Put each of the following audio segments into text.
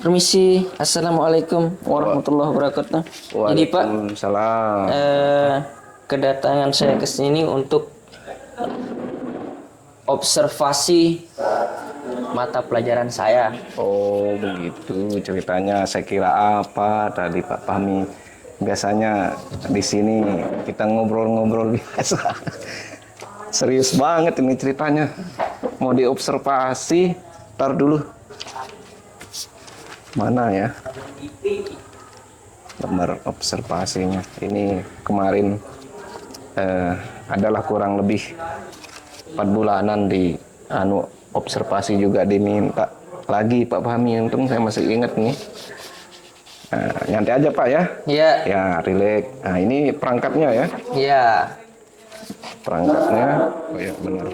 Permisi, Assalamualaikum warahmatullahi wabarakatuh. Jadi Pak, Waalaikumsalam. kedatangan saya ke sini untuk observasi mata pelajaran saya. Oh begitu ceritanya. Saya kira apa tadi Pak Fahmi. Biasanya di sini kita ngobrol-ngobrol biasa. Serius banget ini ceritanya. Mau diobservasi. Ntar dulu. Mana ya nomor observasinya? Ini kemarin adalah kurang lebih 4 bulanan di observasi juga diminta lagi Pak Fahmi. Untung saya masih ingat nih. Nyantai aja Pak ya. Iya. Ya rileks. Nah ini perangkatnya ya. Iya. Perangkatnya. Oh ya benar.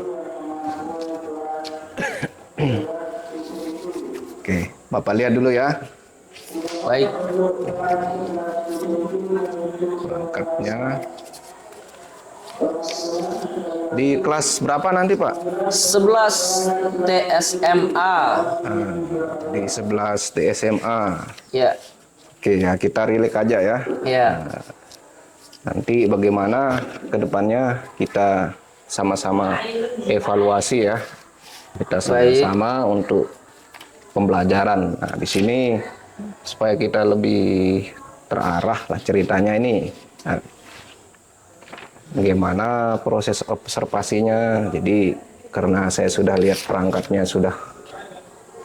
Oke, Bapak lihat dulu ya. Baik. Perangkatnya. Di kelas berapa nanti Pak? 11 TSMA. Di 11 di SMA. Ya. Oke ya, kita rileks aja ya. Ya. Nanti bagaimana ke depannya kita sama-sama evaluasi ya. Kita sama-sama untuk pembelajaran. Nah, di sini supaya kita lebih terarah lah ceritanya ini. Nah, bagaimana proses observasinya. Jadi karena saya sudah lihat perangkatnya sudah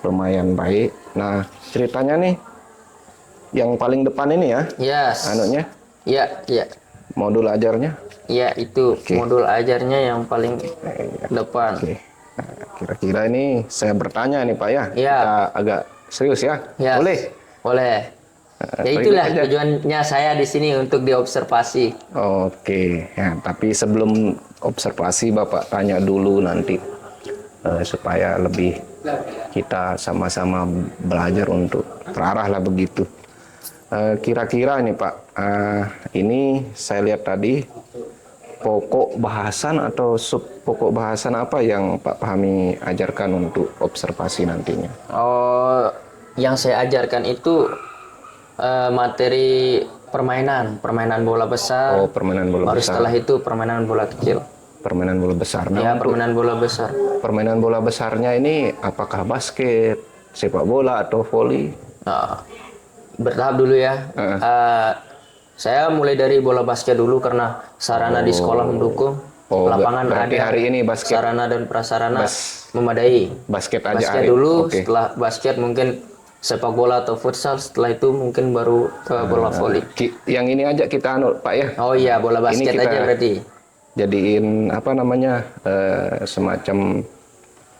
lumayan baik. Nah, ceritanya nih yang paling depan ini ya. Yes. Anunya. Ya, ya. Modul ajarnya. Ya, itu modul ajarnya yang paling depan. Oke. Nah, kira-kira ini saya bertanya nih Pak ya. Ya. Kita agak serius ya. Yes. Boleh? Boleh. Ya itulah tujuannya saya di sini untuk diobservasi. Oke. Ya, tapi sebelum observasi Bapak tanya dulu nanti supaya lebih kita sama-sama belajar untuk terarah lah begitu. Kira-kira nih Pak, ini saya lihat tadi pokok bahasan atau sub pokok bahasan apa yang Pak Fahmi ajarkan untuk observasi nantinya? Oh, yang saya ajarkan itu materi permainan bola besar. Oh, permainan bola baru besar. Setelah itu permainan bola kecil. Permainan bola besar. Nah, ya, permainan bola besar. Permainan bola besarnya ini apakah basket, sepak bola atau voli? Nah, bertahap dulu ya. Saya mulai dari bola basket dulu karena sarana di sekolah mendukung. Lapangan ada. Hari ini basket. Sarana dan prasarana memadai. Basket aja. Basket dulu. Setelah basket mungkin sepak bola atau futsal. Setelah itu mungkin baru ke bola voli. Yang ini aja kita Pak ya. Oh iya, bola basket aja berarti. Jadiin apa namanya semacam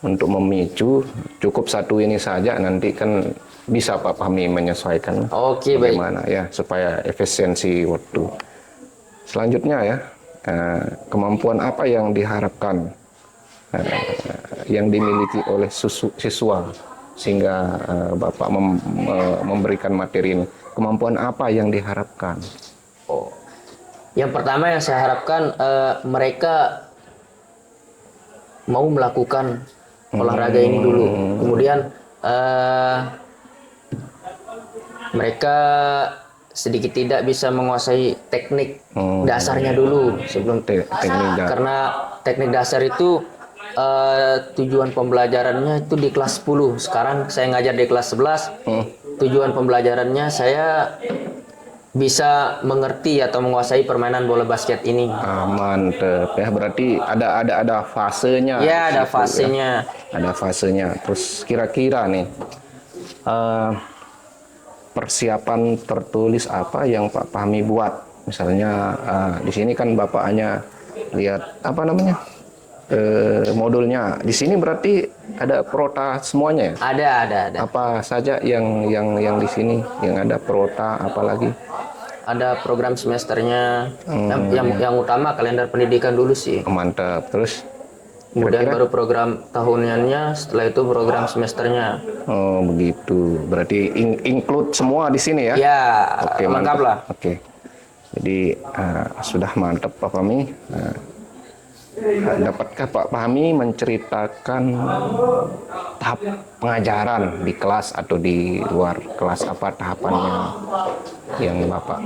untuk memicu. Cukup satu ini saja, nanti kan bisa Pak Fahmi menyesuaikan. Oke, bagaimana baik. Ya supaya efisiensi waktu. Selanjutnya ya, kemampuan apa yang diharapkan yang dimiliki oleh siswa sehingga Bapak memberikan materi ini. Kemampuan apa yang diharapkan? Oh. Yang pertama yang saya harapkan mereka mau melakukan olahraga ini dulu. Kemudian mereka sedikit tidak bisa menguasai teknik dasarnya dulu sebelum karena teknik dasar itu tujuan pembelajarannya itu di kelas 10. Sekarang saya ngajar di kelas 11. Tujuan pembelajarannya saya bisa mengerti atau menguasai permainan bola basket ini. Mantep ya, berarti ada fasenya. Ya, ada fasenya. Ya. Ada fasenya. Terus kira-kira nih persiapan tertulis apa yang Pak Fahmi buat? Misalnya di sini kan Bapak hanya lihat apa namanya modulnya. Di sini berarti ada prota semuanya ya? Ada. Apa saja yang di sini yang ada prota, apalagi? Ada program semesternya. Yang utama kalender pendidikan dulu sih. Mantap. Terus? Kemudian baru program tahunannya, setelah itu program semesternya. Oh begitu. Berarti include semua di sini ya? Ya, oke, lengkap lah. Oke. Jadi sudah mantap Pak Fahmi. dapatkah Pak Fahmi menceritakan tahap pengajaran di kelas atau di luar kelas, apa tahapannya yang Bapak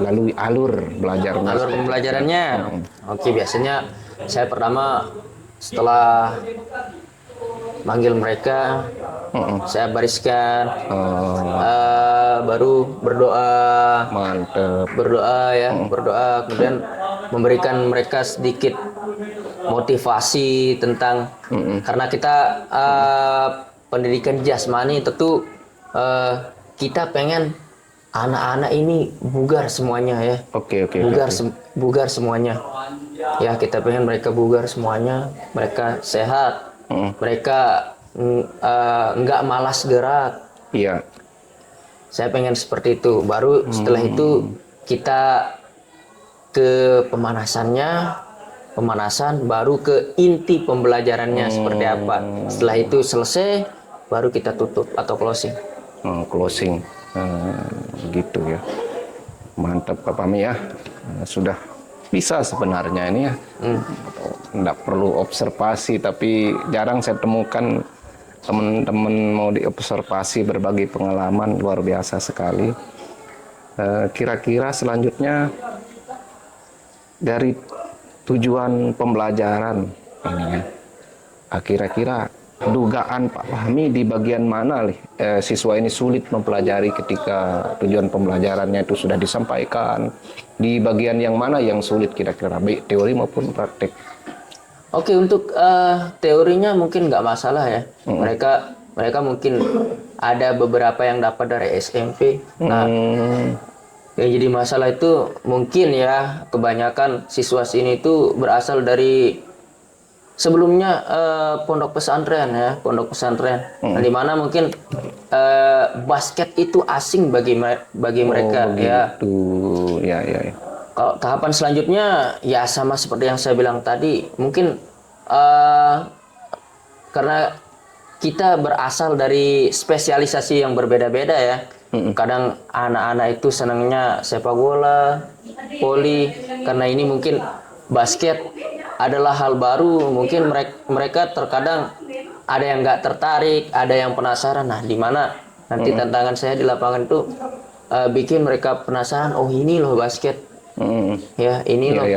lalui, alur belajarnya? Alur pembelajarannya, oke, biasanya saya pertama setelah manggil mereka, saya bariskan, baru berdoa, Mantep. berdoa, kemudian memberikan mereka sedikit motivasi tentang, karena kita pendidikan jasmani tentu kita pengen anak-anak ini bugar semuanya ya. Oke. Bugar semuanya. Ya, kita pengen mereka bugar semuanya, mereka sehat, mereka nggak malas gerak. Iya. Saya pengen seperti itu. Baru setelah itu kita ke pemanasan, baru ke inti pembelajarannya seperti apa. Setelah itu selesai, baru kita tutup atau closing. Closing. Gitu ya. Mantap Pak Fahmi ya. Sudah bisa sebenarnya ini ya. Nggak perlu observasi, tapi jarang saya temukan teman-teman mau diobservasi, berbagi pengalaman, luar biasa sekali. Kira-kira selanjutnya dari tujuan pembelajaran ini ya, kira-kira dugaan Pak Fahmi di bagian mana siswa ini sulit mempelajari ketika tujuan pembelajarannya itu sudah disampaikan, di bagian yang mana yang sulit kira-kira, baik teori maupun praktik? Oke, untuk teorinya mungkin nggak masalah ya. Mereka mungkin ada beberapa yang dapat dari SMP. Nah, yang jadi masalah itu mungkin ya kebanyakan siswa sini itu berasal dari sebelumnya pondok pesantren ya, pondok pesantren. Nah, di mana mungkin basket itu asing bagi mereka ya. Ya. Kalau tahapan selanjutnya ya sama seperti yang saya bilang tadi, mungkin karena kita berasal dari spesialisasi yang berbeda-beda ya. Kadang anak-anak itu senangnya sepak bola, voli, karena ini mungkin basket adalah hal baru, mungkin mereka terkadang ada yang nggak tertarik, ada yang penasaran. Nah, di mana nanti tantangan saya di lapangan itu bikin mereka penasaran, oh ini loh basket. Ya, ini loh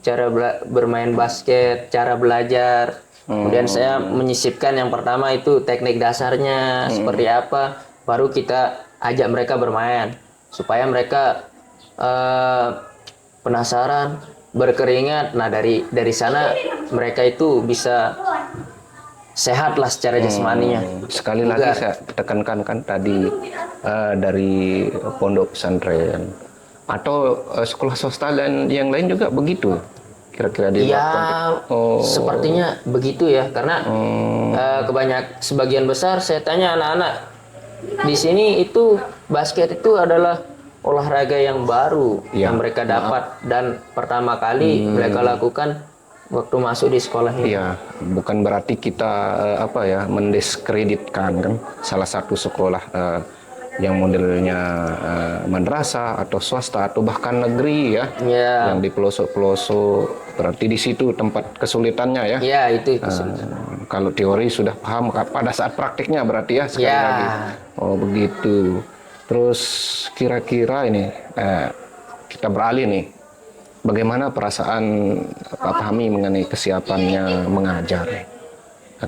cara bermain basket, cara belajar. Kemudian saya menyisipkan yang pertama itu teknik dasarnya seperti apa, baru kita ajak mereka bermain supaya mereka penasaran, berkeringat. Nah, dari sana mereka itu bisa sehat lah secara jasmaninya. Sekali lagi saya tekankan kan tadi dari pondok pesantren atau sekolah swasta dan yang lain juga begitu kira-kira di sepertinya begitu ya, karena sebagian besar saya tanya anak-anak di sini itu basket itu adalah olahraga yang baru yang mereka dapat dan pertama kali mereka lakukan waktu masuk di sekolah ini. Iya, bukan berarti kita mendiskreditkan kan salah satu sekolah yang modelnya madrasah atau swasta atau bahkan negeri ya, yang di pelosok-pelosok, berarti di situ tempat kesulitannya ya. Iya, itu kesulitan. Kalau teori sudah paham, pada saat praktiknya berarti ya sekali lagi. Oh begitu. Terus kira-kira ini kita beralih nih, bagaimana perasaan Pak Fahmi mengenai kesiapannya mengajar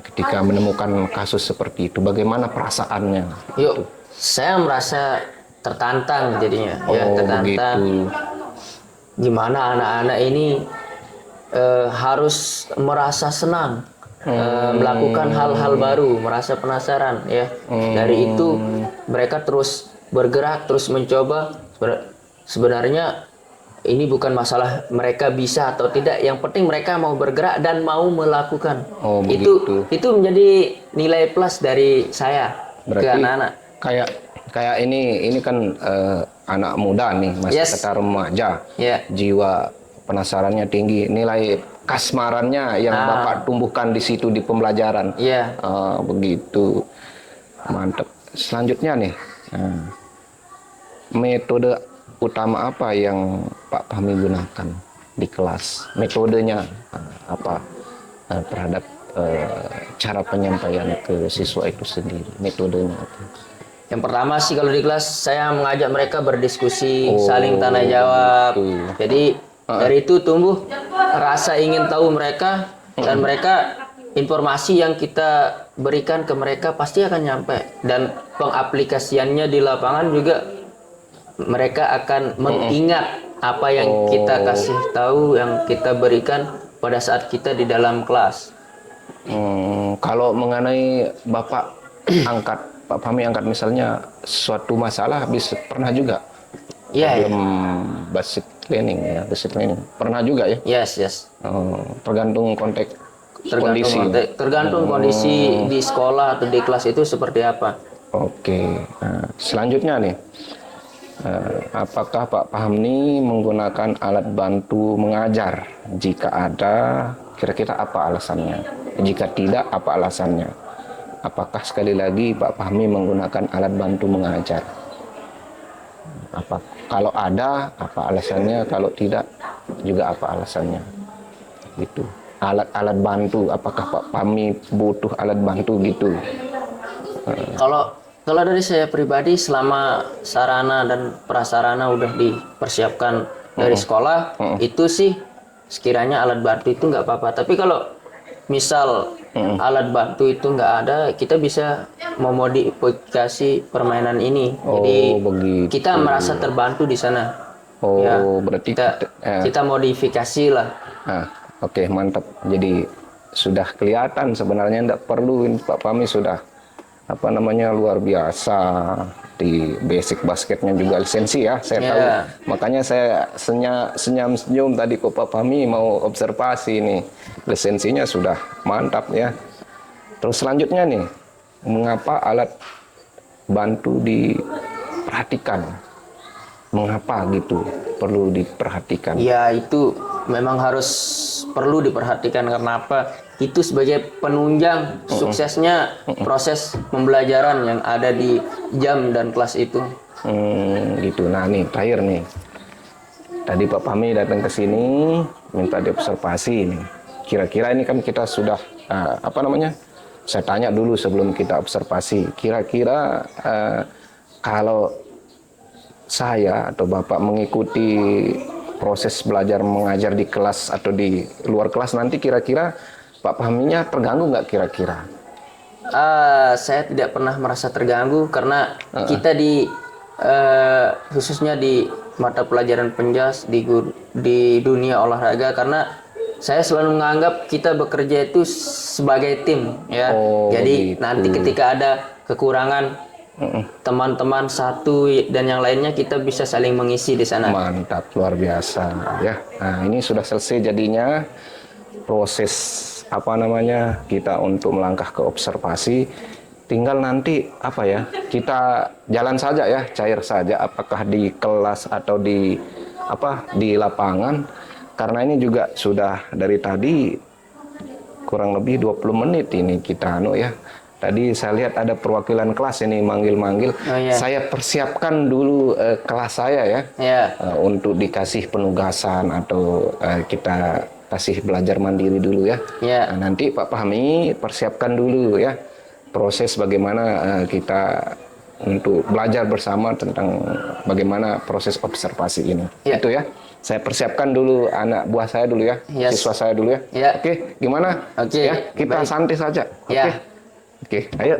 ketika menemukan kasus seperti itu? Bagaimana perasaannya? Yuk. Saya merasa tertantang jadinya, tertantang. Begitu. Gimana anak-anak ini harus merasa senang, melakukan hal-hal baru, merasa penasaran ya. Dari itu mereka terus bergerak, terus mencoba. Sebenarnya ini bukan masalah mereka bisa atau tidak, yang penting mereka mau bergerak dan mau melakukan. Itu menjadi nilai plus dari saya. Berarti ke anak-anak. Kayak ini kan anak muda nih, masih kata remaja, jiwa penasarannya tinggi, nilai kasmarannya yang Bapak tumbuhkan di situ di pembelajaran. Begitu, mantap. Selanjutnya nih, metode utama apa yang Pak Fahmi gunakan di kelas, metodenya apa terhadap cara penyampaian ke siswa itu sendiri, metodenya apa? Yang pertama sih kalau di kelas saya mengajak mereka berdiskusi, saling tanya jawab. Jadi dari itu tumbuh rasa ingin tahu mereka, dan mereka informasi yang kita berikan ke mereka pasti akan nyampe, dan pengaplikasiannya di lapangan juga mereka akan mengingat apa yang kita kasih tahu, yang kita berikan pada saat kita di dalam kelas. Kalau mengenai Bapak angkat, Pak Fahmi angkat misalnya suatu masalah, pernah juga Iya, dalam basic training ya, basic training pernah juga ya. yes. Tergantung konteks kondisi. Tergantung kondisi di sekolah atau di kelas itu seperti apa. Oke. Nah, selanjutnya nih, apakah Pak Fahmi menggunakan alat bantu mengajar? Jika ada, kira-kira apa alasannya? Jika tidak, apa alasannya? Apakah sekali lagi Pak Fahmi menggunakan alat bantu mengajar? Kalau ada, apa alasannya? Kalau tidak, juga apa alasannya? Gitu. Alat-alat bantu, apakah Pak Fahmi butuh alat bantu gitu? Kalau dari saya pribadi, selama sarana dan prasarana udah dipersiapkan dari sekolah, itu sih sekiranya alat bantu itu nggak apa-apa. Tapi kalau misal alat bantu itu nggak ada, kita bisa memodifikasi permainan ini. Jadi begitu. kita merasa terbantu di sana. Berarti kita modifikasi lah. Oke, mantap. Jadi sudah kelihatan sebenarnya tidak perlu, Pak Fahmi sudah luar biasa di basic basketnya, juga lisensi ya, saya tahu. Makanya saya senyum tadi kok Pak Fahmi mau observasi nih, lisensinya sudah mantap ya. Terus selanjutnya nih, mengapa alat bantu diperhatikan? Mengapa gitu perlu diperhatikan? Ya, itu memang harus perlu diperhatikan. Karena apa? Itu sebagai penunjang suksesnya proses pembelajaran yang ada di jam dan kelas itu. Gitu. Nah nih, terakhir nih. Tadi Pak Fahmi datang ke sini minta diobservasi nih. Kira-kira ini kan kita sudah saya tanya dulu sebelum kita observasi. Kira-kira kalau saya atau Bapak mengikuti proses belajar mengajar di kelas atau di luar kelas nanti, kira-kira Pak Fahminya terganggu nggak kira-kira? Saya tidak pernah merasa terganggu, karena kita khususnya di mata pelajaran penjas di dunia olahraga, karena saya selalu menganggap kita bekerja itu sebagai tim ya. Jadi nanti ketika ada kekurangan teman-teman satu dan yang lainnya, kita bisa saling mengisi di sana. Mantap, luar biasa ya. Nah, ini sudah selesai jadinya proses kita untuk melangkah ke observasi. Tinggal nanti kita jalan saja ya, cair saja, apakah di kelas atau di lapangan. Karena ini juga sudah dari tadi kurang lebih 20 menit ini kita ya. Tadi saya lihat ada perwakilan kelas ini manggil-manggil. Saya persiapkan dulu kelas saya ya, untuk dikasih penugasan atau kita kasih belajar mandiri dulu ya. Nah, nanti Pak Fahmi persiapkan dulu ya proses bagaimana kita untuk belajar bersama tentang bagaimana proses observasi ini. Itu ya. Saya persiapkan dulu anak buah saya dulu ya, siswa saya dulu ya. Oke, gimana? Ya, kita santai saja. Oke, ayo.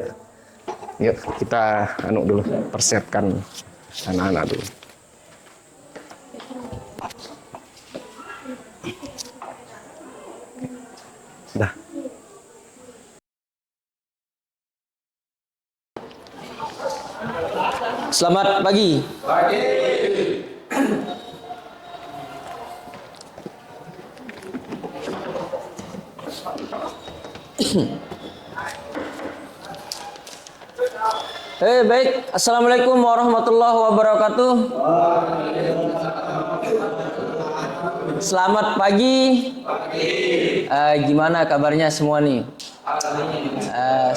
Yuk, kita dulu, persiapkan anak-anak dulu. Dah. Selamat pagi. Baik. Assalamualaikum warahmatullahi wabarakatuh. Selamat pagi. Gimana kabarnya semua nih?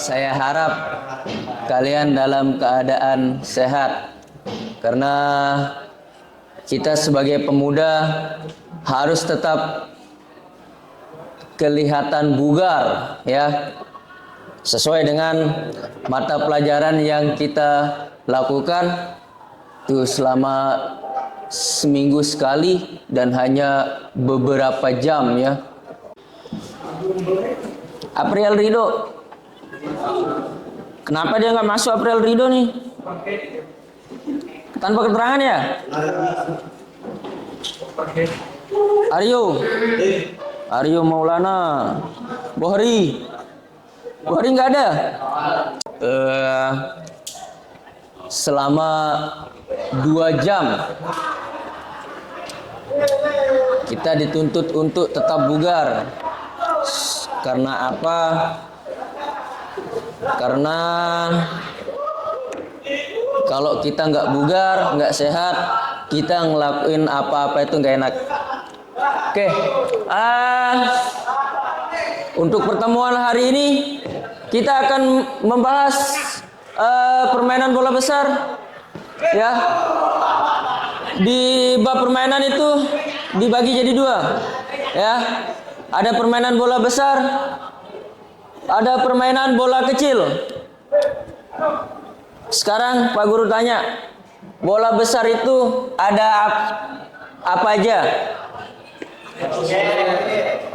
Saya harap kalian dalam keadaan sehat, karena kita sebagai pemuda harus tetap kelihatan bugar ya, sesuai dengan mata pelajaran yang kita lakukan tuh selama seminggu sekali dan hanya beberapa jam ya. April Rido, kenapa dia nggak masuk April Rido nih? Tanpa keterangan ya? Aryo Maulana, Bohri nggak ada. Selama 2 jam kita dituntut untuk tetap bugar. Karena apa? Karena kalau kita nggak bugar, nggak sehat, kita ngelakuin apa-apa itu nggak enak. Oke, untuk pertemuan hari ini kita akan membahas permainan bola besar. Ya, di bab permainan itu dibagi jadi 2. Ya, ada permainan bola besar, ada permainan bola kecil. Sekarang Pak Guru tanya, bola besar itu ada apa aja?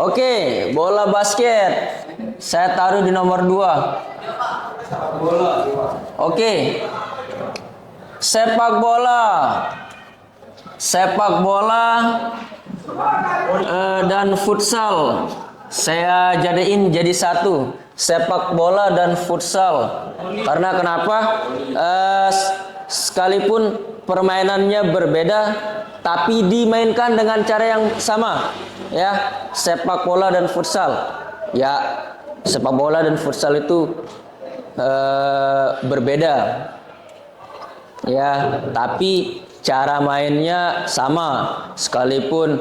Oke, bola basket saya taruh di nomor 2. Oke, sepak bola dan futsal saya jadiin jadi satu, sepak bola dan futsal. Karena kenapa? Sekalipun permainannya berbeda, tapi dimainkan dengan cara yang sama, ya, sepak bola dan futsal. Ya, sepak bola dan futsal itu berbeda, ya, tapi cara mainnya sama, sekalipun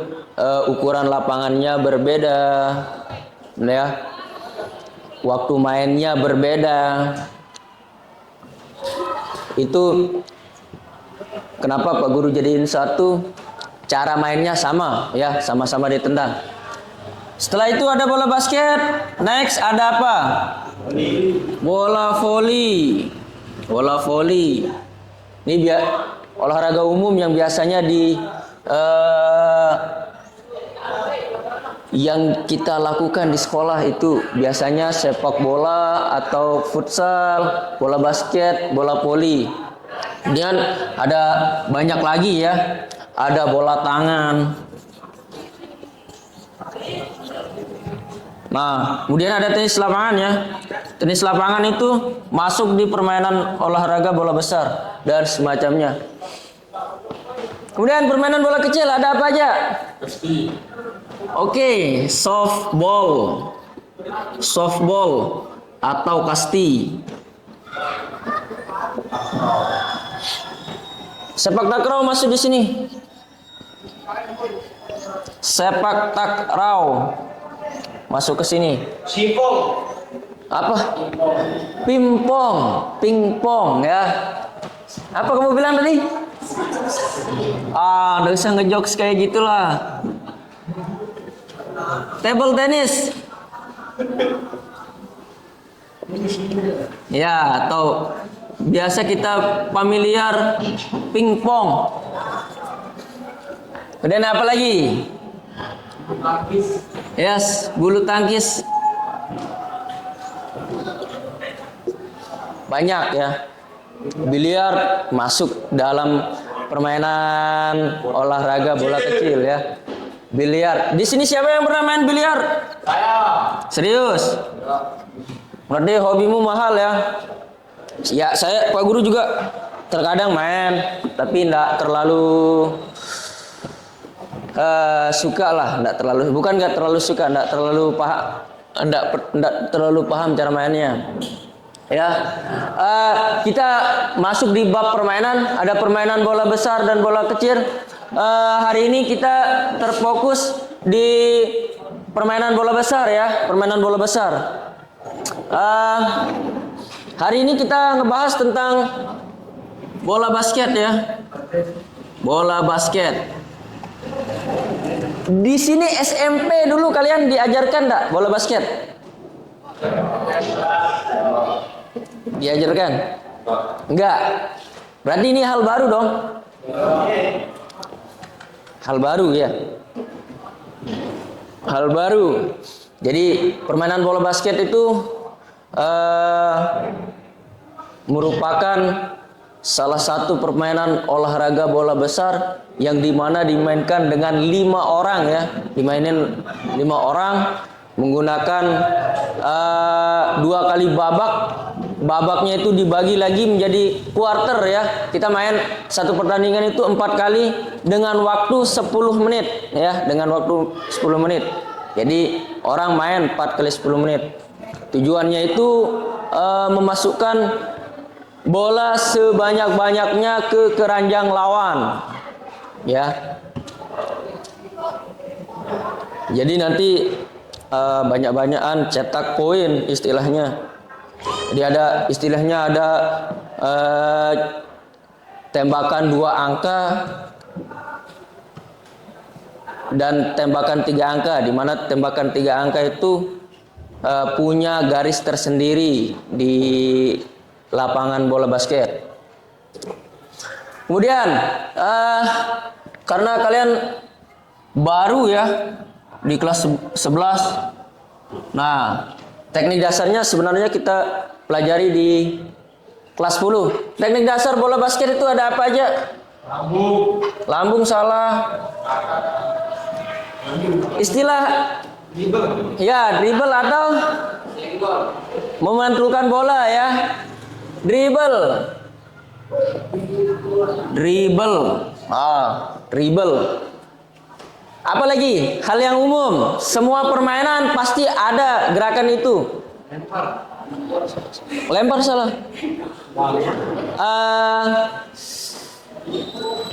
ukuran lapangannya berbeda, ya, waktu mainnya berbeda. Itu kenapa Pak Guru jadiin satu, cara mainnya sama, ya, sama-sama ditendang. Setelah itu ada bola basket. Next ada apa? Bola voli. Ini olahraga umum yang biasanya yang kita lakukan di sekolah itu biasanya sepak bola atau futsal, bola basket, bola voli. Kemudian ada banyak lagi ya, ada bola tangan. Nah, kemudian ada tenis lapangan ya. Tenis lapangan itu masuk di permainan olahraga bola besar dan semacamnya. Kemudian permainan bola kecil ada apa aja? Oke, softball atau kasti. Sepak takraw masuk di sini. Sepak takraw masuk ke sini. Apa? Pingpong ya. Apa kamu bilang tadi? Nggak usah ngejokes kayak gitulah. Table tennis. Ya, atau biasa kita familiar pingpong. Kemudian apa lagi? Yes, bulu tangkis. Banyak ya. Biliar masuk dalam permainan olahraga bola kecil ya. Biliar. Di sini siapa yang pernah main biliar? Saya. Serius? Berarti hobimu mahal ya? Ya, saya Pak Guru juga terkadang main, tapi enggak terlalu suka lah, enggak terlalu suka, enggak terlalu paham cara mainnya. Ya, kita masuk di bab permainan. Ada permainan bola besar dan bola kecil. Hari ini kita terfokus di permainan bola besar ya, permainan bola besar. Hari ini kita ngebahas tentang bola basket ya, bola basket. Di sini SMP dulu kalian diajarkan enggak bola basket? Diajarkan? Enggak. Berarti ini hal baru dong. Hal baru ya. Hal baru. Jadi permainan bola basket itu merupakan salah satu permainan olahraga bola besar yang dimana dimainkan dengan 5 orang ya, dimainin 5 orang menggunakan 2 kali babak. Babaknya itu dibagi lagi menjadi quarter ya. Kita main satu pertandingan itu 4 kali dengan waktu 10 menit ya, dengan waktu 10 menit. Jadi orang main 4 kali 10 menit. Tujuannya itu memasukkan bola sebanyak-banyaknya ke keranjang lawan. Ya. Jadi nanti banyak-banyakan cetak poin istilahnya. Jadi ada istilahnya ada tembakan 2 angka dan tembakan 3 angka, di mana tembakan 3 angka itu punya garis tersendiri di lapangan bola basket. Kemudian karena kalian baru ya di kelas 11. Nah, teknik dasarnya sebenarnya kita pelajari di kelas 10. Teknik dasar bola basket itu ada apa aja? Lambung. Lambung salah. Istilah ya, dribble atau memantulkan bola ya. Dribble. Dribble. Apalagi hal yang umum, semua permainan pasti ada gerakan itu. Lempar salah.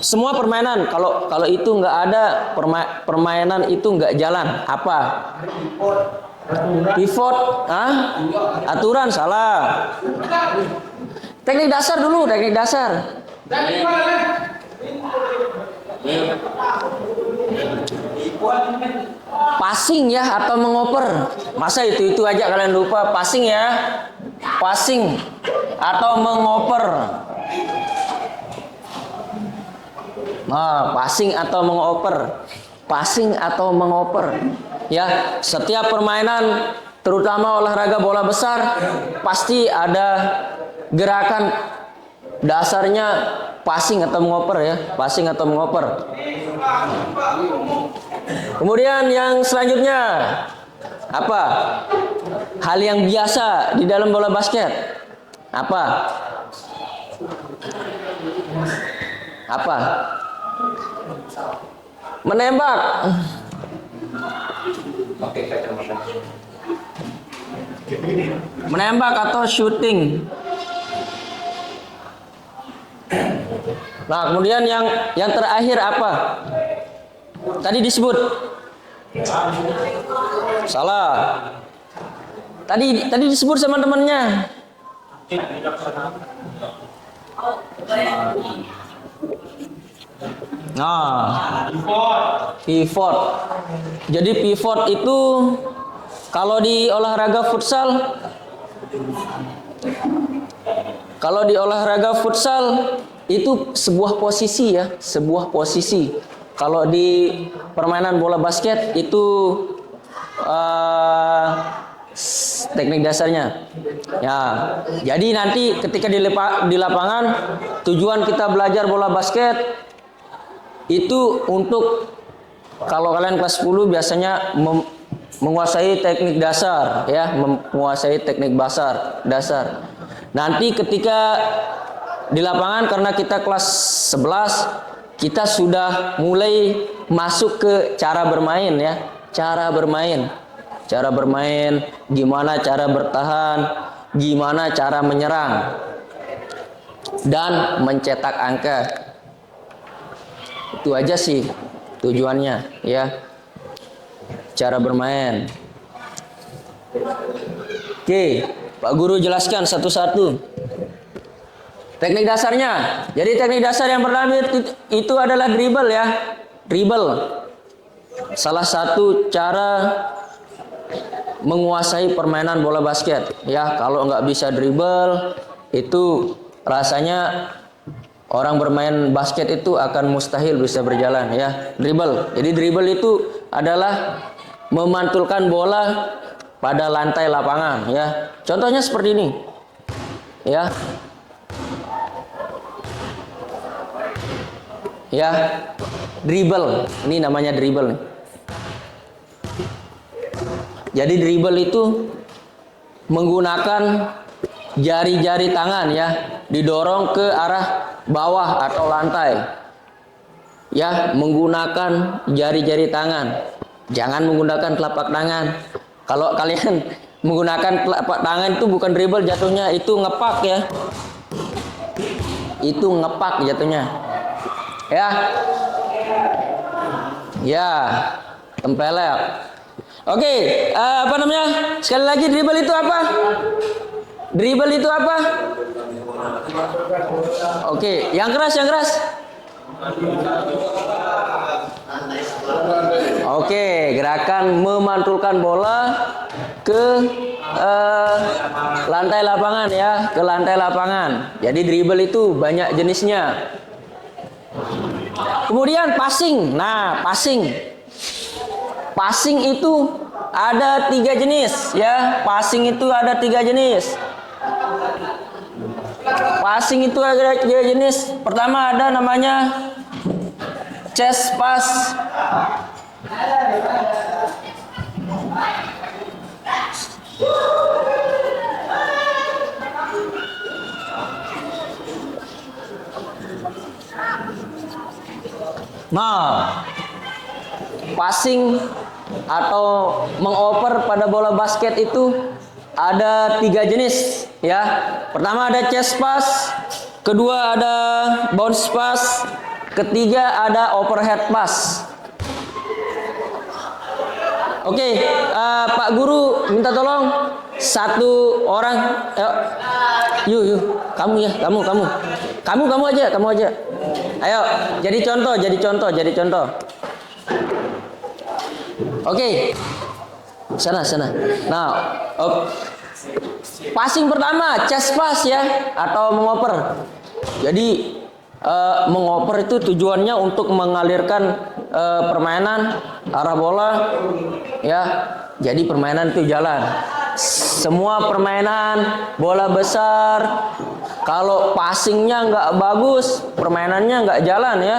Semua permainan kalau itu nggak ada permainan itu nggak jalan. Apa? Pivot, aturan salah. Teknik dasar dulu, teknik dasar. Passing ya atau mengoper. Masa itu aja kalian lupa? Passing ya. Passing atau mengoper. Nah, passing atau mengoper. Passing atau mengoper. Ya, setiap permainan terutama olahraga bola besar pasti ada gerakan dasarnya passing atau mengoper ya, passing atau mengoper. Kemudian yang selanjutnya apa? Hal yang biasa di dalam bola basket. Apa? Apa? Menembak. Menembak atau shooting. Nah, kemudian yang terakhir apa? Tadi disebut. Salah. Tadi disebut sama temannya. Nah, pivot. Jadi pivot itu kalau di olahraga futsal itu sebuah posisi ya, sebuah posisi. Kalau di permainan bola basket itu teknik dasarnya. Ya, jadi nanti ketika di lapangan tujuan kita belajar bola basket itu untuk kalau kalian kelas 10 biasanya menguasai teknik dasar ya, menguasai teknik dasar. Nanti ketika di lapangan karena kita kelas 11 kita sudah mulai masuk ke cara bermain ya, cara bermain, gimana cara bertahan, gimana cara menyerang dan mencetak angka. Itu aja sih tujuannya ya, cara bermain. Oke, Pak Guru jelaskan satu-satu teknik dasarnya. Jadi teknik dasar yang pertama itu adalah dribble ya, dribble. salah satu cara menguasai permainan bola basket. Ya, kalau nggak bisa dribble, itu rasanya orang bermain basket itu akan mustahil bisa berjalan ya. Dribble. Jadi dribble itu adalah memantulkan bola pada lantai lapangan ya. Contohnya seperti ini. Ya. Ya. Dribble. Ini namanya dribble nih. Jadi dribble itu menggunakan jari-jari tangan ya, didorong ke arah bawah atau lantai. Ya, menggunakan jari-jari tangan. Jangan menggunakan telapak tangan. Kalau kalian menggunakan telapak tangan itu bukan dribble jatuhnya, itu ngepak ya. Itu ngepak jatuhnya. Ya. Ya, tempelek. Oke, apa namanya? Sekali lagi, dribble itu apa? Dribble itu apa? Oke, yang keras, yang keras. Oke, gerakan memantulkan bola ke lantai lapangan ya, ke lantai lapangan. Jadi dribble itu banyak jenisnya. Kemudian passing. Nah, passing. Passing itu ada 3 jenis ya. Passing itu ada 3 jenis. Passing itu ada 3 jenis. Pertama ada namanya chest pass. Nah, passing atau mengoper pada bola basket itu ada 3 jenis ya. Pertama ada chest pass, kedua ada bounce pass, ketiga ada overhead pass. Oke, Pak Guru minta tolong satu orang, yuk, kamu ya, kamu aja. Ayo, jadi contoh. Oke, sana. Nah, passing pertama chest pass ya, atau mengoper. Jadi mengoper itu tujuannya untuk mengalirkan permainan arah bola ya. Jadi permainan itu jalan. Semua permainan bola besar, kalau passingnya nggak bagus, permainannya nggak jalan ya.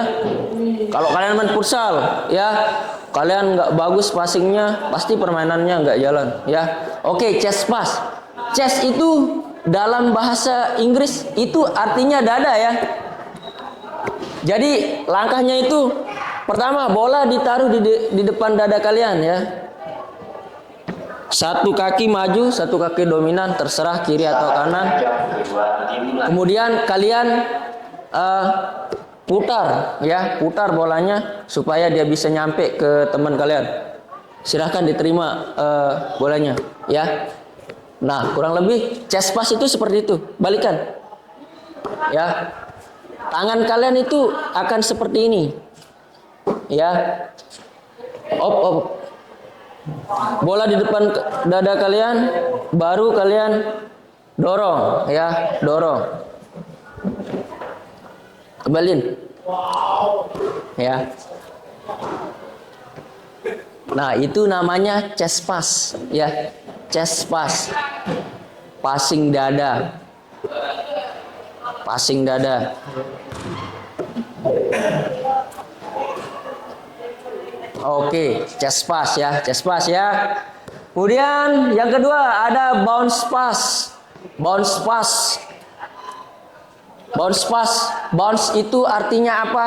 Kalau kalian main futsal ya, kalian nggak bagus passingnya, pasti permainannya nggak jalan ya. Oke, chest pass. Chest itu dalam bahasa Inggris itu artinya dada ya. Jadi langkahnya itu pertama bola ditaruh di depan dada kalian ya. Satu kaki maju, satu kaki dominan, terserah kiri atau kanan. Kemudian kalian putar bolanya supaya dia bisa nyampe ke teman kalian. Silahkan diterima bolanya ya. Nah, kurang lebih chest pass itu seperti itu. Balikan ya. Tangan kalian itu akan seperti ini ya. Op. Bola di depan dada kalian, baru kalian dorong ya, dorong. Kembaliin. Ya. Nah, itu namanya chest pass ya. Chest pass. Passing dada. Passing dada. Oke, chest pass ya. Kemudian yang kedua ada bounce pass. Bounce itu artinya apa?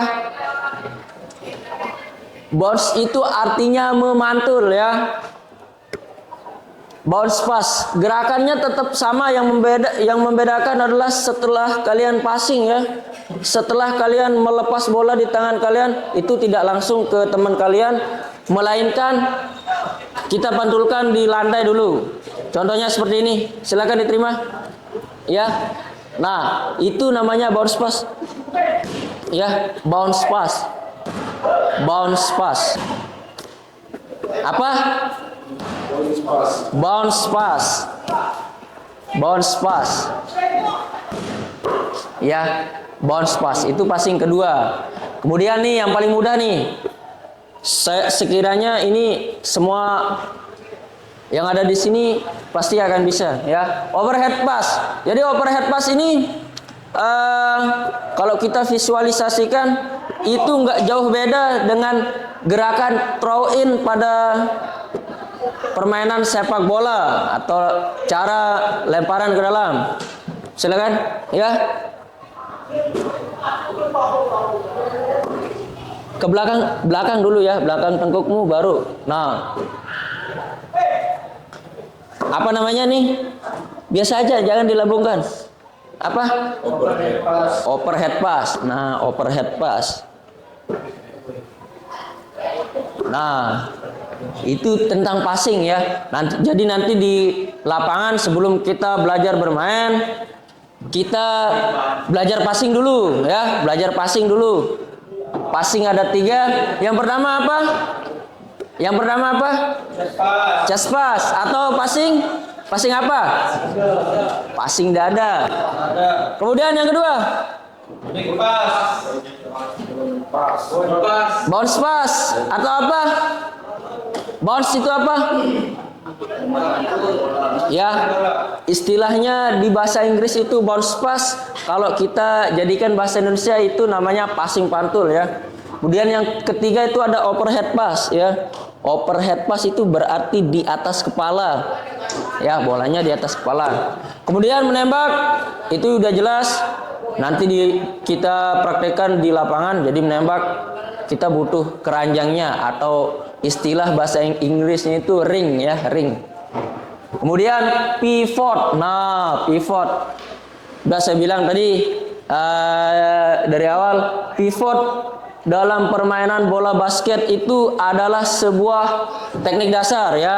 Bounce itu artinya memantul ya. Bounce pass, gerakannya tetap sama, yang membedakan adalah setelah kalian passing ya. Setelah kalian melepas bola di tangan kalian, itu tidak langsung ke teman kalian, melainkan kita pantulkan di lantai dulu. Contohnya seperti ini, silakan diterima. Ya. Nah, itu namanya bounce pass. Ya, bounce pass. Apa? Bounce pass. Bounce pass. Ya, bounce pass itu passing kedua. Kemudian nih yang paling mudah nih. Sekiranya ini semua yang ada di sini pasti akan bisa ya. Overhead pass. Jadi overhead pass ini kalau kita visualisasikan itu nggak jauh beda dengan gerakan throw in pada permainan sepak bola atau cara lemparan ke dalam. Silakan ya. Ke belakang dulu ya, belakang tengkukmu baru. Nah, apa namanya nih? Biasa aja, jangan dilambungkan. Apa? Overhead pass. Overhead pass. Nah, overhead pass. Nah, itu tentang passing ya. Jadi nanti di lapangan sebelum kita belajar bermain, kita belajar passing dulu ya. Belajar passing dulu. Passing ada 3. Yang pertama apa? Chest pass atau passing? Passing apa? Passing dada. Kemudian yang kedua? Bounce pass atau apa? Bounce itu apa? Ya, istilahnya di bahasa Inggris itu bounce pass. Kalau kita jadikan bahasa Indonesia itu namanya passing pantul ya. Kemudian yang ketiga itu ada overhead pass ya. Overhead pass itu berarti di atas kepala. Ya, bolanya di atas kepala. Kemudian menembak itu udah jelas. Nanti kita praktekkan di lapangan. Jadi menembak kita butuh keranjangnya atau istilah bahasa Inggrisnya itu ring ya, ring. Kemudian pivot. Nah, pivot. Udah saya bilang tadi dari awal, pivot dalam permainan bola basket itu adalah sebuah teknik dasar ya.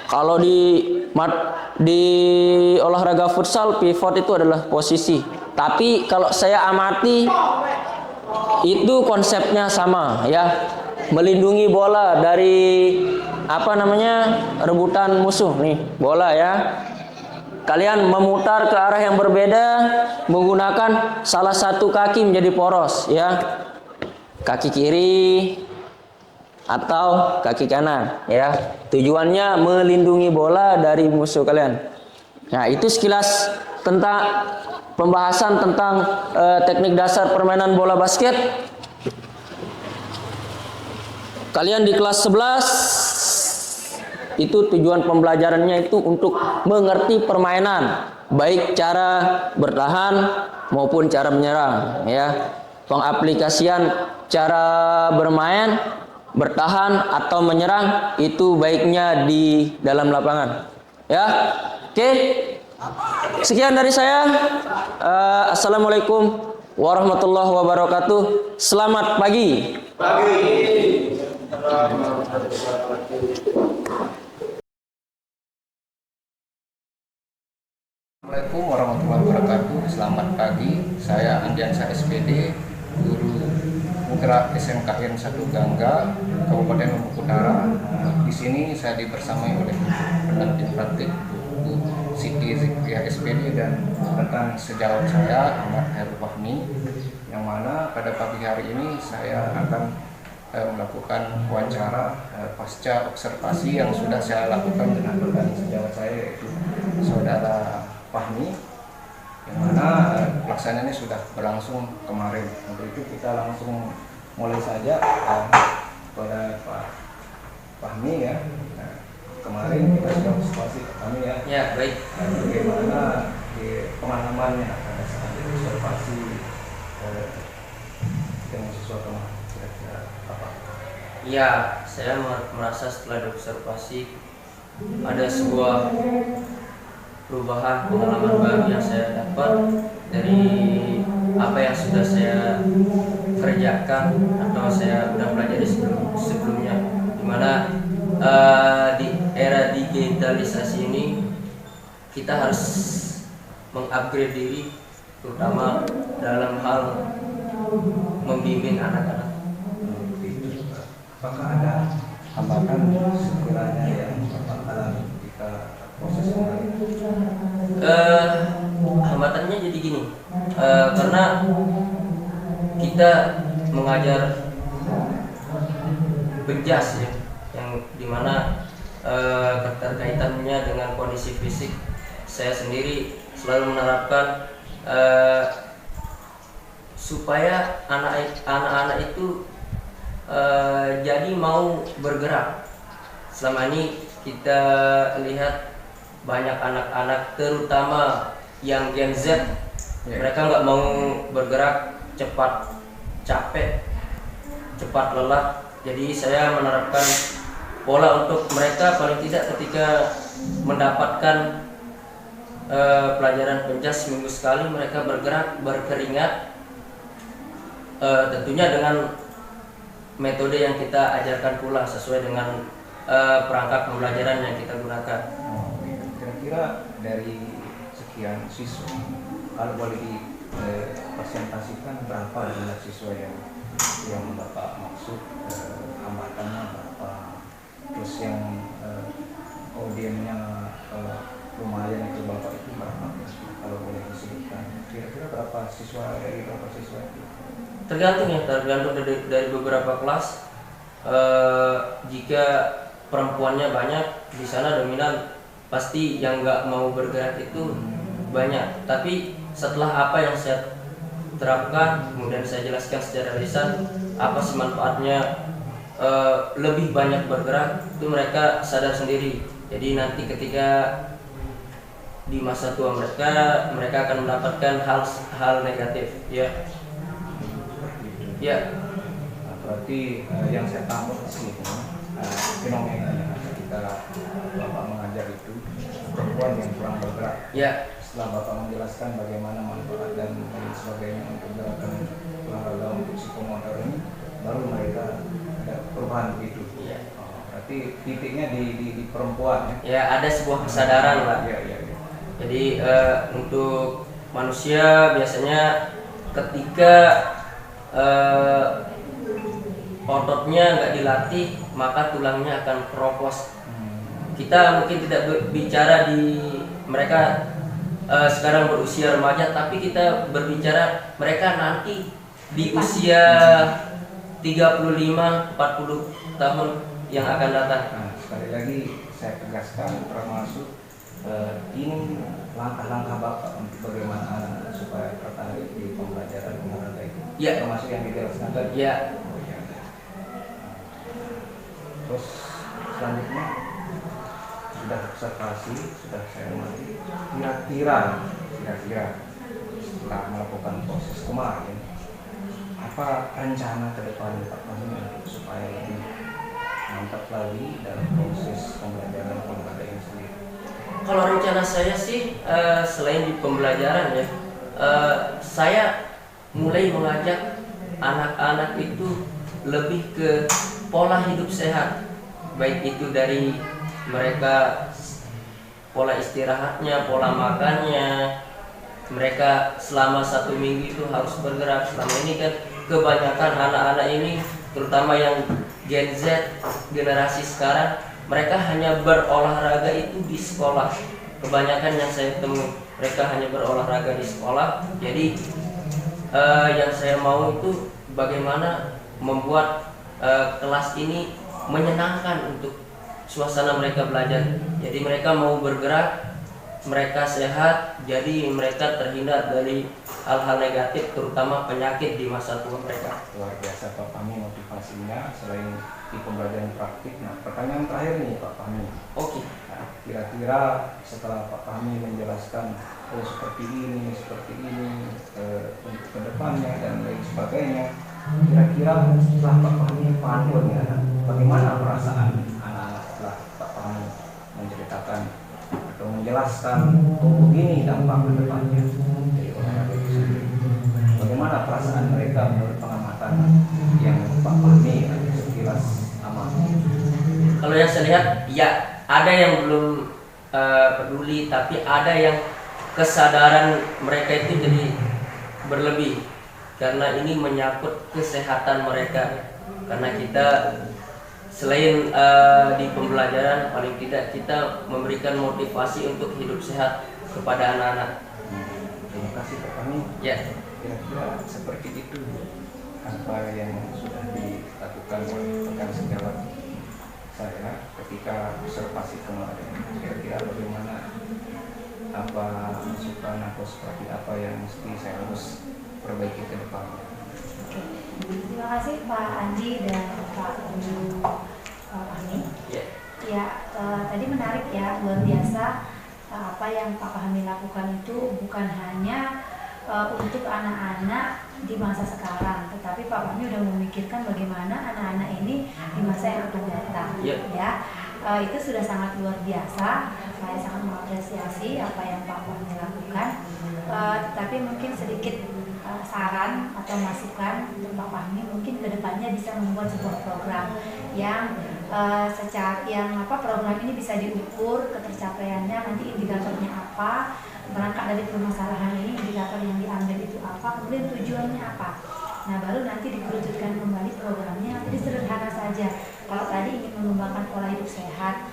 Kalau di olahraga futsal, pivot itu adalah posisi. Tapi kalau saya amati itu konsepnya sama ya. Melindungi bola dari rebutan musuh nih, bola ya. Kalian memutar ke arah yang berbeda menggunakan salah satu kaki menjadi poros ya. Kaki kiri atau kaki kanan ya. Tujuannya melindungi bola dari musuh kalian. Nah, itu sekilas tentang pembahasan tentang teknik dasar permainan bola basket. Kalian di kelas 11 itu tujuan pembelajarannya itu untuk mengerti permainan, baik cara bertahan maupun cara menyerang ya. Pengaplikasian cara bermain, bertahan atau menyerang itu baiknya di dalam lapangan. Ya. Oke. Sekian dari saya. Assalamualaikum warahmatullahi wabarakatuh. Selamat pagi. Assalamualaikum warahmatullahi wabarakatuh. Selamat pagi. Saya Andiansa SPD, guru Putra SMKN 1 Gangga, Kabupaten Lombok Utara. Di sini saya dibersamai oleh pendamping praktik Bu Siti Zikriya SPD dan rekan sejawat saya Ahmad Heru Fahmi, yang mana pada pagi hari ini saya akan melakukan wawancara pasca observasi yang sudah saya lakukan dengan rekan sejawat saya, yaitu Saudara Fahmi, yang mana pelaksanaannya sudah berlangsung kemarin. Untuk itu kita langsung mulai saja kepada Pak Fahmi ya. Nah, kemarin kita sudah observasi Pak Fahmi ya. Ya, baik. Bagaimana pengalamannya pada saat observasi dengan siswa kemarin? Kira-kira apa? Ya, saya merasa setelah diobservasi ada sebuah perubahan pengalaman baru yang saya dapat dari apa yang sudah saya kerjakan atau saya sudah pelajari sebelumnya, dimana di era digitalisasi ini kita harus mengupgrade diri, terutama dalam hal membimbing anak-anak. Apakah ada hambatan sekiranya yang Bapak alami ketika proses kembali? Hambatannya jadi gini, karena kita mengajar penjas ya, yang dimana keterkaitannya dengan kondisi fisik. Saya sendiri selalu menerapkan supaya anak-anak itu jadi mau bergerak. Selama ini kita lihat banyak anak-anak terutama yang Gen Z, mereka nggak mau bergerak, cepat capek, cepat lelah. Jadi saya menerapkan pola untuk mereka paling tidak ketika mendapatkan pelajaran penjas seminggu sekali mereka bergerak, berkeringat, tentunya dengan metode yang kita ajarkan pula sesuai dengan perangkat pembelajaran yang kita gunakan. Kira-kira dari sekian siswa, kalau boleh dipresentasikan berapa jumlah siswa yang Bapak maksud, hambatannya berapa, terus yang audiennya lumayan itu Bapak itu berapa, kalau boleh disebutkan kira-kira berapa siswa dari berapa siswa itu? Tergantung dari beberapa kelas. Jika perempuannya banyak, di sana dominan, pasti yang nggak mau bergerak itu banyak. Tapi setelah apa yang saya terapkan, kemudian saya jelaskan secara lisan apa sih manfaatnya lebih banyak bergerak, itu mereka sadar sendiri. Jadi nanti ketika di masa tua mereka akan mendapatkan hal negatif ya. Ya. Berarti yang saya tangkap sih fenomenanya ketika Bapak mengajar itu perempuan yang kurang bergerak. Ya. Setelah Bapak menjelaskan bagaimana manfaat dan lain sebagainya untuk gerakan olahraga untuk psikomotor ini, baru mereka ada perubahan begitu. Ya. Berarti titiknya di perempuan ya. Ya, ada sebuah kesadaran lah. Ya. Jadi untuk manusia biasanya ketika ototnya nggak dilatih, maka tulangnya akan keropos. Kita mungkin tidak bicara di mereka sekarang berusia remaja, tapi kita berbicara mereka nanti di usia 35-40 tahun yang akan datang. Nah, sekali lagi saya tegaskan, termasuk ini langkah-langkah Bapak untuk bagaimana anak supaya tertarik di pembelajaran olahraga itu. Ya. Termasuk yang dijelaskan tadi. Ya. Terus selanjutnya sudah observasi, sudah saya amati, kira-kira setelah melakukan proses kemarin, apa rencana ke depan Pak Fahmi supaya lebih mantap lagi dalam proses pembelajaran olahraga ini sendiri? Kalau rencana saya sih selain di pembelajaran ya, saya mulai mengajak anak-anak itu lebih ke pola hidup sehat, baik itu dari mereka pola istirahatnya, pola makannya. Mereka selama 1 minggu itu harus bergerak. Selama ini kan kebanyakan anak-anak ini, terutama yang Gen Z generasi sekarang, mereka hanya berolahraga itu di sekolah. Kebanyakan yang saya temui, mereka hanya berolahraga di sekolah. Jadi yang saya mau itu bagaimana membuat kelas ini menyenangkan untuk suasana mereka belajar. Jadi mereka mau bergerak, mereka sehat, jadi mereka terhindar dari hal-hal negatif, terutama penyakit di masa tua mereka. Luar biasa Pak Fahmi motivasinya selain di pembelajaran praktik. Nah, pertanyaan terakhir nih Pak Fahmi. Oke. Nah, kira-kira setelah Pak Fahmi menjelaskan seperti ini untuk kedepannya dan lain sebagainya, kira-kira setelah Pak Fahmi panggil ya, bagaimana perasaan anak-anak setelah Pak Fahmi menceritakan atau menjelaskan begini dampak kedepannya dari olahraga itu sendiri? Bagaimana perasaan mereka menurut pengamatan yang Pak Fahmi sekilas amati? Kalau yang saya lihat, ya ada yang belum peduli, tapi ada yang kesadaran mereka itu jadi berlebih karena ini menyangkut kesehatan mereka. Karena kita selain di pembelajaran, paling tidak kita memberikan motivasi untuk hidup sehat kepada anak-anak. Terima kasih Pak Fahmi. Ya, Kira-kira seperti itu apa yang sudah dilakukan rekan sejawat saya ketika observasi kemarin. Kira-kira bagaimana, apa masukan atau seperti apa yang mesti saya harus perbaiki ke depannya. Oke. Terima kasih Pak Andi dan Pak Fahmi. ya, Ya, tadi menarik ya, luar biasa apa yang Pak Fahmi lakukan itu bukan hanya untuk anak-anak di masa sekarang, tetapi Pak Fahmi udah memikirkan bagaimana anak-anak ini di masa yang akan datang. Ya. Ya, itu sudah sangat luar biasa. Saya sangat mengapresiasi apa yang Pak Fahmi lakukan. Tetapi mungkin sedikit saran atau masukan untuk Pak Fahmi, mungkin kedepannya bisa membuat sebuah program yang program ini bisa diukur ketercapaiannya, nanti indikatornya apa, berangkat dari permasalahan ini indikator yang diambil itu apa, kemudian tujuannya apa. Nah, baru nanti dikerucutkan kembali programnya. Jadi sederhana saja. Kalau tadi ingin mengembangkan pola hidup sehat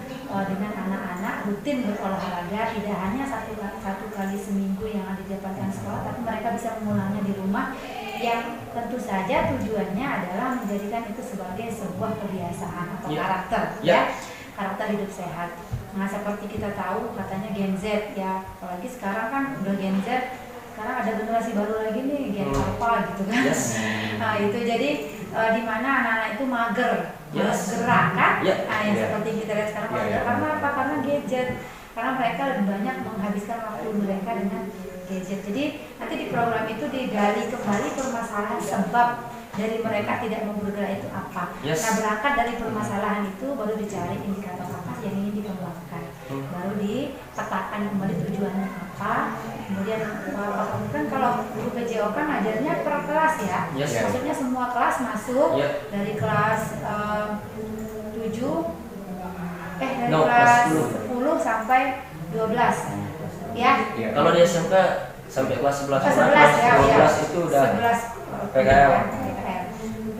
dengan anak-anak rutin berolahraga, tidak hanya satu kali seminggu yang ada di depan sekolah, tapi mereka bisa mengulangnya di rumah. Yang tentu saja tujuannya adalah menjadikan itu sebagai sebuah kebiasaan atau karakter, ya, karakter hidup sehat. Nah, seperti kita tahu katanya Gen Z ya, apalagi sekarang kan udah Gen Z. Sekarang ada generasi baru lagi nih, Gen apa gitu kan. Nah, itu jadi di mana anak-anak itu mager, gerak kan. Nah, yang seperti kita lihat sekarang karena apa? Karena gadget. Karena mereka lebih banyak menghabiskan waktu mereka dengan gadget. Jadi nanti di program itu digali kembali permasalahan sebab dari mereka tidak mau bergerak itu apa. Nah, berangkat dari permasalahan itu baru dicari indikator apa yang ingin dikembangkan. Baru dipetakan kembali tujuannya apa. Kemudian kan kalau guru PJO kan ngajarnya per kelas ya. Maksudnya semua kelas masuk dari kelas 10 sampai 12. Ya. Kalau di SMK sampai kelas 11, kelas 11 ya, 12 itu udah 11 PKL.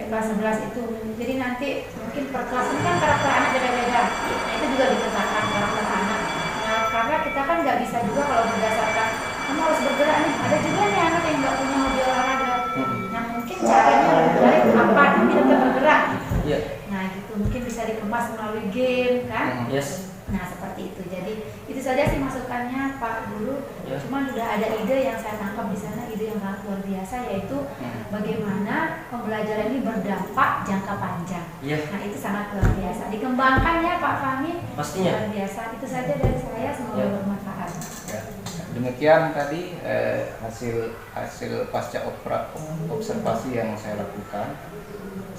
Kelas 11 itu. Jadi nanti mungkin per kelas ini kan karakter anak beda-beda. Nah, itu juga dipetakan karakter anak. Nah, karena kita kan nggak bisa juga kalau berdasarkan kamu harus bergerak nih. Ada juga nih anak yang nggak punya hobi olahraga. Nah, mungkin caranya lebih baik apa tapi tetap bergerak. Nah, gitu mungkin bisa dikemas melalui game kan. Nah, seperti itu. Jadi itu saja sih masukannya Pak Guru. Cuman udah ada ide yang saya tangkap di sana, ide yang sangat luar biasa, yaitu bagaimana pembelajaran ini berdampak jangka panjang. Nah, itu sangat luar biasa. Dikembangkan ya Pak Fahmi. Pastinya. Luar biasa. Itu saja dari saya, semoga bermanfaat. Demikian tadi hasil pasca observasi yang saya lakukan.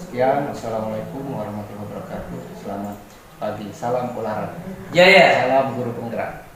Sekian, wassalamualaikum warahmatullahi wabarakatuh. Selamat pagi, salam olahraga. Salam guru penggerak.